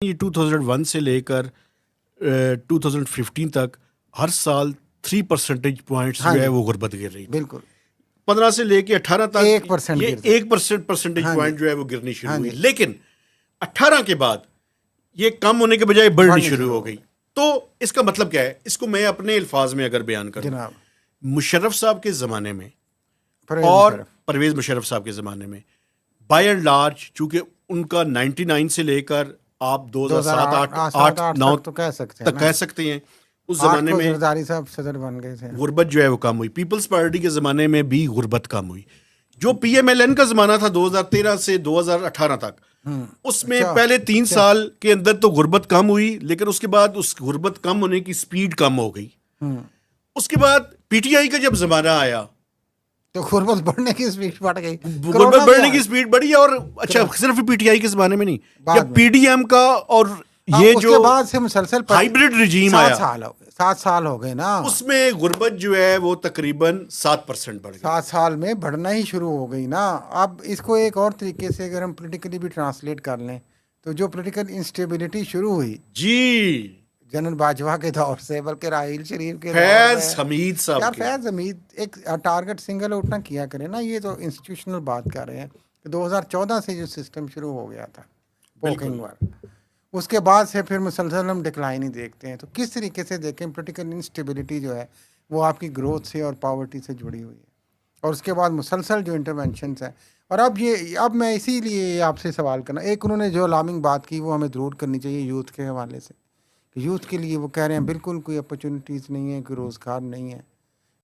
ये 2001 से लेकर 2015 तक हर साल 3 परसेंटेज पॉइंट्स हाँ जो है जी। वो गुर्बत गिर रही थी। बिल्कुल 15 से लेके 18 तक 1% ये गिरता। 1% परसेंटेज हाँ पॉइंट जी। जो है वो गिरनी शुरू हाँ हुई, जी। लेकिन 18 के बाद ये कम होने के बजाय बढ़नी बढ़नी शुरू शुरू हो हो गई। तो इसका मतलब क्या है, इसको मैं अपने अल्फाज में अगर बयान करूं, जनाब मुशर्रफ साहब के ज़माने में परवेज़ और मुशर्रफ। परवेज़ मुशर्रफ साहब के ज़माने में बाय एंड लार्ज, चूंकि उनका 99 से लेकर आप 2007 8 7 8 8 9 तक तो कह सकते हैं तक ना। कह सकते हैं, उस 8 ज़माने को में जरदारी साहब सदर बन गए थे। गुर्बत जो है वो कम हुई। पीपल्स पार्टी के ज़माने में भी गुर्बत कम हुई। जो पीएमएलएन का ज़माना था 2013 से 2018 तक, उसमें अच्छा पहले 3 अच्छा। साल के अंदर तो गुर्बत कम हुई, लेकिन उसके बाद उस गुर्बत कम होने की स्पीड कम हो गई। उसके बाद पीटीआई का जब ज़माना आया, तो गुर्बत बढ़ने की स्पीड बढ़ गई। गुर्बत कोरोना भी बढ़ने आ की स्पीड बढ़ी है। और अच्छा, सिर्फ पीटीआई के ज़माने में नहीं, बाद जब में। पीडीएम का और ये जो उसके बाद से मुसलसल हाइब्रिड रिजीम 7 आया, साल हो गए। 7 साल हो गए ना। उसमें गुर्बत जो है वो तकरीबन 7% बढ़ गई। 7 साल में बढ़ना ही शुरू हो गई ना। अब इसको एक और तरीके से अगर हम पॉलिटिकली भी ट्रांसलेट कर लें, तो जो पॉलिटिकल इंस्टेबिलिटी शुरू हुई जी, जनरल बाजवा के दौर से, बल्कि राहील शरीफ के दौर फैज में। हमीद साहब यार के। फैज हमीद एक टारगेट सिंगल आउट ना किया करे ना। ये तो इंस्टीट्यूशनल बात कर रहे हैं कि 2014 से जो सिस्टम शुरू हो गया था पोकिंग वार, उसके बाद से फिर मुसलसल हम डिक्लाइन ही देखते हैं। तो किस तरीके से देखें, पॉलिटिकल इंस्टेबिलिटी जो है वो आपकी ग्रोथ से और पावर्टी से जुड़ी हुई है, और उसके बाद मुसलसल जो इंटरवेंशंस हैं। और अब मैं इसीलिए आपसे सवाल करना, एक उन्होंने जो अलार्मिंग बात की वो हमें ज़रूर करनी चाहिए यूथ के हवाले से। यूथ के लिए वो कह रहे हैं बिल्कुल कोई अपॉर्चुनिटीज़ नहीं है, कोई रोज़गार नहीं है।